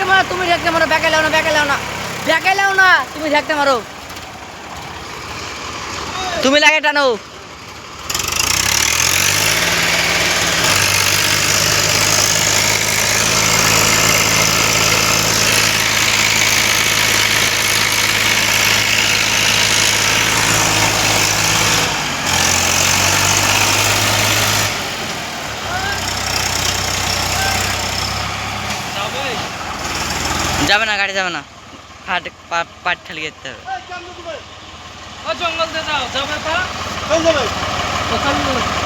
মারো, তুমি ঝাঁকতে মারো, ব্যাকে লাও না, ব্যাকে লাও না, ব্যাকে লাও না, তুমি ঝাঁকতে মারো, তুমি লাগে টানো। যাবে না, গাড়ি যাবে না, পাট ঠেলে যেতে হবে। জঙ্গল দিয়ে দাও, যাবে তা? যাবে